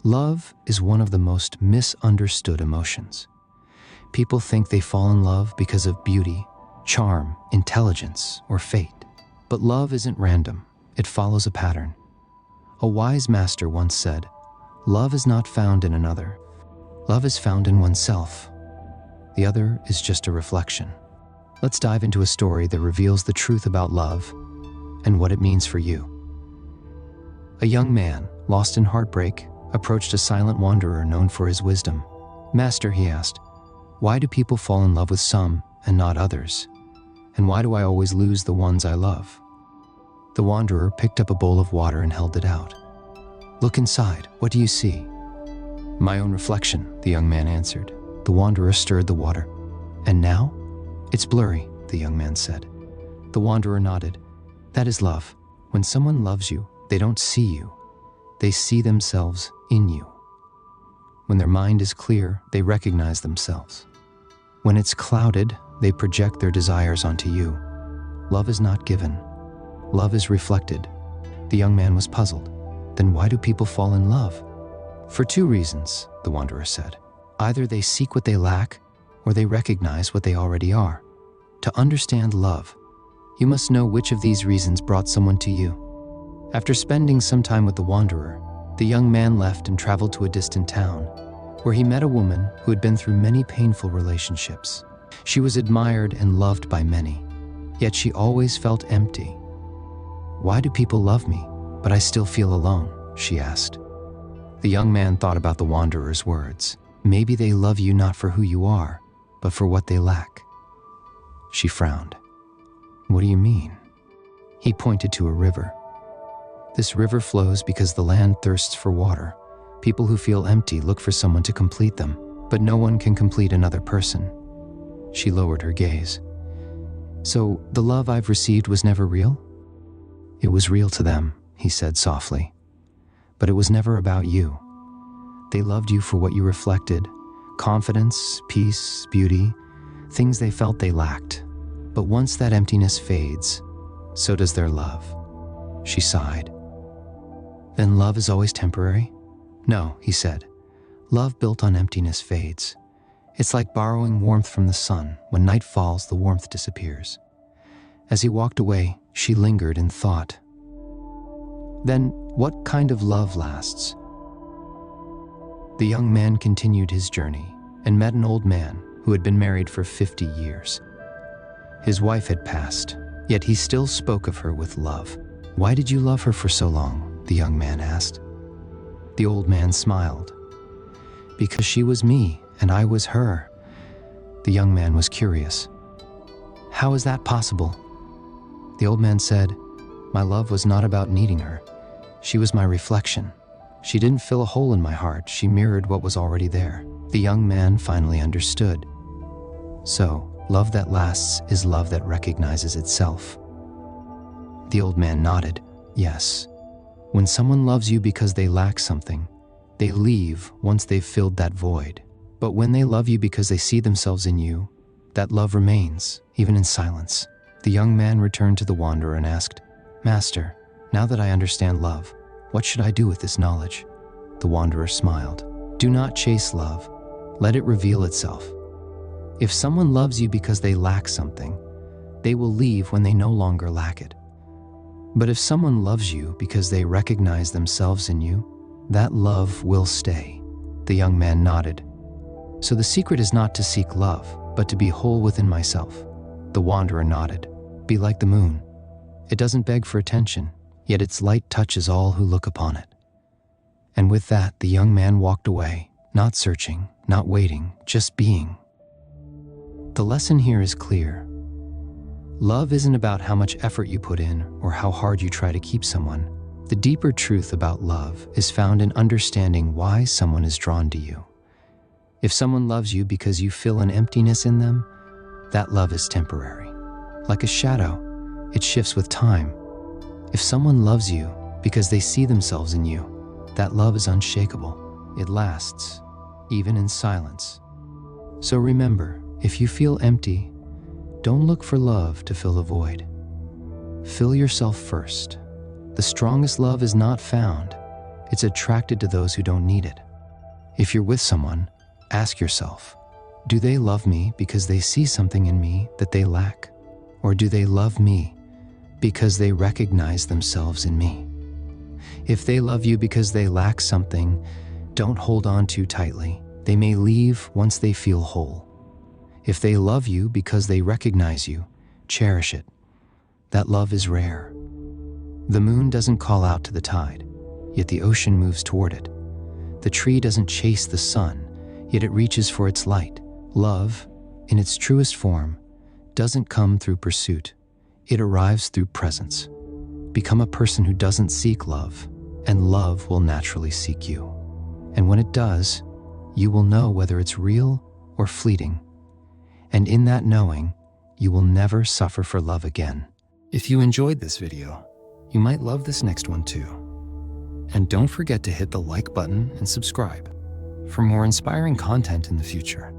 Love is one of the most misunderstood emotions. People think they fall in love because of beauty, charm, intelligence, or fate. But love isn't random. It follows a pattern. A wise master once said, "Love is not found in another. Love is found in oneself. The other is just a reflection." Let's dive into a story that reveals the truth about love and what it means for you. A young man, lost in heartbreak, approached a silent wanderer known for his wisdom. "Master," he asked, "why do people fall in love with some and not others? And why do I always lose the ones I love?" The wanderer picked up a bowl of water and held it out. "Look inside. What do you see?" "My own reflection," the young man answered. The wanderer stirred the water. "And now?" "It's blurry," the young man said. The wanderer nodded. "That is love. When someone loves you, they don't see you. They see themselves in you. When their mind is clear, they recognize themselves. When it's clouded, they project their desires onto you. Love is not given. Love is reflected." The young man was puzzled. "Then why do people fall in love?" "For two reasons," the wanderer said. "Either they seek what they lack, or they recognize what they already are. To understand love, you must know which of these reasons brought someone to you." After spending some time with the wanderer, the young man left and traveled to a distant town, where he met a woman who had been through many painful relationships. She was admired and loved by many, yet she always felt empty. "Why do people love me, but I still feel alone?" she asked. The young man thought about the wanderer's words. "Maybe they love you not for who you are, but for what they lack." She frowned. "What do you mean?" He pointed to a river. "This river flows because the land thirsts for water. People who feel empty look for someone to complete them, but no one can complete another person." She lowered her gaze. "So the love I've received was never real?" "It was real to them," he said softly. "But it was never about you. They loved you for what you reflected: confidence, peace, beauty, things they felt they lacked. But once that emptiness fades, so does their love." She sighed. "Then love is always temporary?" "No," he said. "Love built on emptiness fades. It's like borrowing warmth from the sun. When night falls, the warmth disappears." As he walked away, she lingered in thought. "Then what kind of love lasts?" The young man continued his journey and met an old man who had been married for 50 years. His wife had passed, yet he still spoke of her with love. "Why did you love her for so long?" the young man asked. The old man smiled. "Because she was me and I was her." The young man was curious. "How is that possible?" The old man said, "My love was not about needing her. She was my reflection. She didn't fill a hole in my heart. She mirrored what was already there." The young man finally understood. "So, love that lasts is love that recognizes itself." The old man nodded. "Yes. When someone loves you because they lack something, they leave once they've filled that void. But when they love you because they see themselves in you, that love remains, even in silence." The young man returned to the wanderer and asked, "Master, now that I understand love, what should I do with this knowledge?" The wanderer smiled. "Do not chase love. Let it reveal itself. If someone loves you because they lack something, they will leave when they no longer lack it. But if someone loves you because they recognize themselves in you, that love will stay." The young man nodded. "So the secret is not to seek love, but to be whole within myself." The wanderer nodded. "Be like the moon. It doesn't beg for attention, yet its light touches all who look upon it." And with that, the young man walked away, not searching, not waiting, just being. The lesson here is clear. Love isn't about how much effort you put in or how hard you try to keep someone. The deeper truth about love is found in understanding why someone is drawn to you. If someone loves you because you feel an emptiness in them, that love is temporary. Like a shadow, it shifts with time. If someone loves you because they see themselves in you, that love is unshakable. It lasts, even in silence. So remember, if you feel empty, don't look for love to fill the void. Fill yourself first. The strongest love is not found, It's attracted to those who don't need it. If you're with someone, ask yourself, do they love me because they see something in me that they lack? Or do they love me because they recognize themselves in me? If they love you because they lack something, don't hold on too tightly. They may leave once they feel whole. If they love you because they recognize you, cherish it. That love is rare. The moon doesn't call out to the tide, yet the ocean moves toward it. The tree doesn't chase the sun, yet it reaches for its light. Love, in its truest form, doesn't come through pursuit. It arrives through presence. Become a person who doesn't seek love, and love will naturally seek you. And when it does, you will know whether it's real or fleeting. And in that knowing, you will never suffer for love again. If you enjoyed this video, you might love this next one too. And don't forget to hit the like button and subscribe for more inspiring content in the future.